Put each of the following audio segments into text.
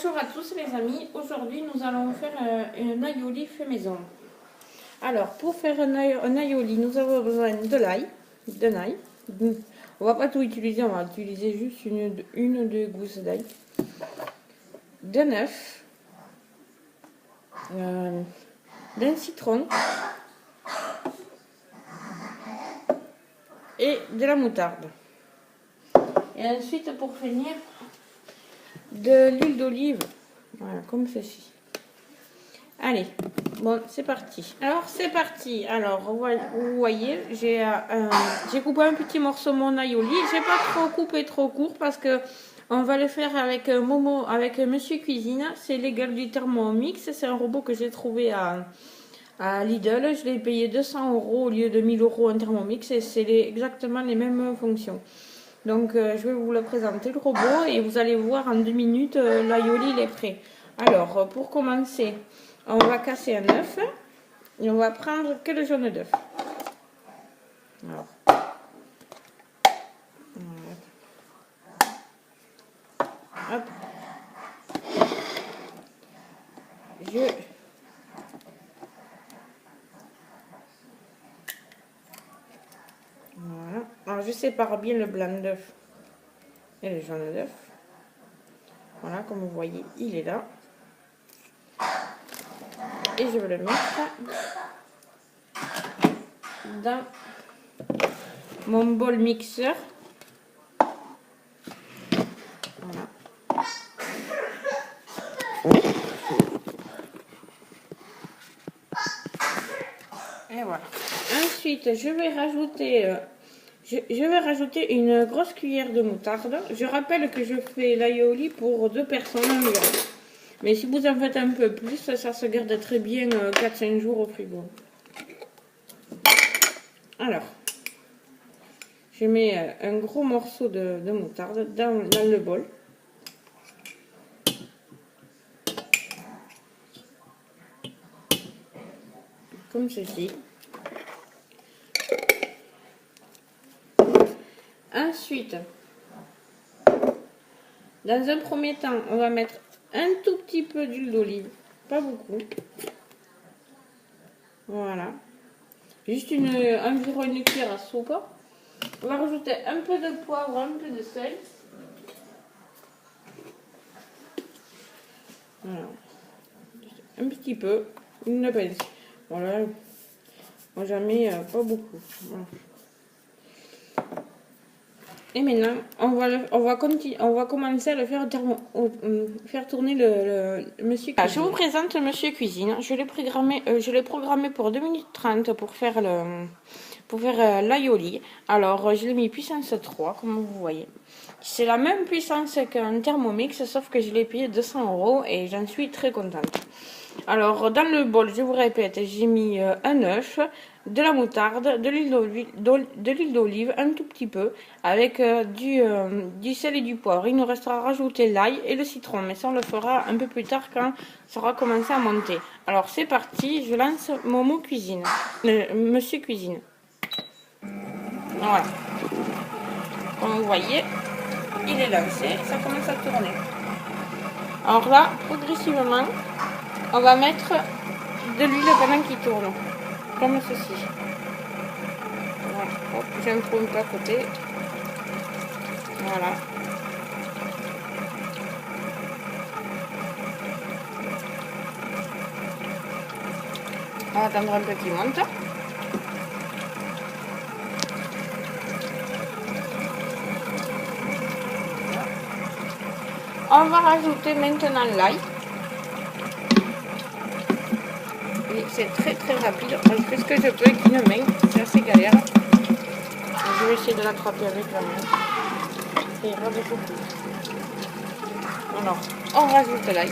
Bonjour à tous les amis, aujourd'hui nous allons faire un aioli fait maison. Alors pour faire un aioli, nous avons besoin de l'ail, d'un ail. On va pas tout utiliser, on va utiliser juste une ou deux gousses d'ail. D'un œuf, d'un citron et de la moutarde. Et ensuite pour finir, de l'huile d'olive, voilà, comme ceci. Allez, bon, c'est parti. Alors, c'est parti. Alors, vous voyez, j'ai coupé un petit morceau mon aioli. J'ai pas trop coupé trop court parce que on va le faire avec Momo, avec Monsieur Cuisine. C'est l'égal du Thermomix. C'est un robot que j'ai trouvé à Lidl. Je l'ai payé 200 € au lieu de 1000 € en Thermomix. Et c'est exactement les mêmes fonctions. Donc, je vais vous le présenter, le robot. Et vous allez voir en 2 minutes, l'aioli il est prêt. Alors, pour commencer, on va casser un œuf et on va prendre que le jaune d'œuf. Alors, hop. Voilà. Alors, je sépare bien le blanc d'œuf et le jaune d'œuf. Voilà, comme vous voyez, il est là. Et je vais le mettre dans mon bol mixeur. Voilà. Et voilà. Ensuite, je vais rajouter une grosse cuillère de moutarde. Je rappelle que je fais l'aioli pour 2 personnes environ. Mais si vous en faites un peu plus, ça se garde très bien 4-5 jours au frigo. Alors, je mets un gros morceau de moutarde dans le bol. Comme ceci. Ensuite, dans un premier temps, on va mettre un tout petit peu d'huile d'olive, pas beaucoup. Voilà. Juste environ une cuillère à soupe. On va rajouter un peu de poivre, un peu de sel. Voilà. Un petit peu. Une pince. Voilà. Moi j'en mets pas beaucoup. Voilà. Et maintenant, on va commencer à le faire, faire tourner le Monsieur Cuisine. Je vous présente le Monsieur Cuisine. Je l'ai programmé pour 2 minutes 30 pour faire l'aioli. Alors, je l'ai mis puissance 3, comme vous voyez. C'est la même puissance qu'un Thermomix, sauf que je l'ai payé 200 € et j'en suis très contente. Alors, dans le bol, je vous répète, j'ai mis un œuf, de la moutarde, de l'huile d'olive, un tout petit peu, avec du sel et du poivre. Il nous restera à rajouter l'ail et le citron, mais ça on le fera un peu plus tard quand ça aura commencé à monter. Alors c'est parti, je lance Momo Cuisine, Monsieur Cuisine. Voilà. Comme vous voyez, il est lancé, ça commence à tourner. Alors là, progressivement, on va mettre de l'huile pendant qu'il tourne. Comme ceci. Voilà. Hop, j'ai un peu à côté. Voilà. On va attendre un peu qu'il monte. On va rajouter maintenant l'ail. C'est très rapide. Je fais ce que je peux avec une main. C'est assez galère. Je vais essayer de l'attraper avec la main. Ça ira beaucoup plus. Alors, on rajoute l'ail.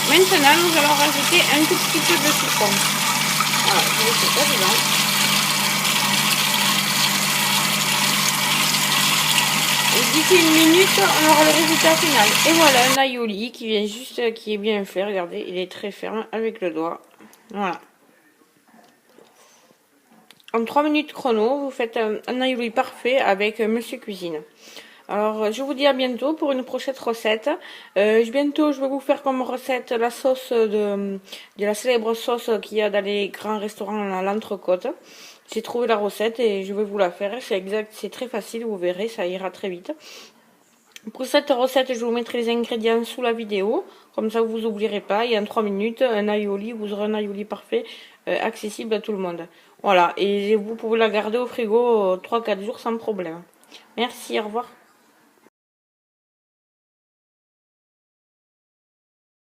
Maintenant, nous allons rajouter un tout petit peu de citron. Voilà, je vais faire ça dedans. Et d'ici une minute, on aura le résultat final. Et voilà, un aioli qui vient juste, qui est bien fait. Regardez, il est très ferme avec le doigt. Voilà. En 3 minutes chrono, vous faites un aioli parfait avec Monsieur Cuisine. Alors, je vous dis à bientôt pour une prochaine recette. Bientôt, je vais vous faire comme recette la sauce de la célèbre sauce qu'il y a dans les grands restaurants à l'entrecôte. J'ai trouvé la recette et je vais vous la faire. C'est exact, c'est très facile, vous verrez, ça ira très vite. Pour cette recette, je vous mettrai les ingrédients sous la vidéo. Comme ça, vous n'oublierez pas. Et en 3 minutes, un aioli, vous aurez un aioli parfait, accessible à tout le monde. Voilà, et vous pouvez la garder au frigo 3-4 jours sans problème. Merci, au revoir.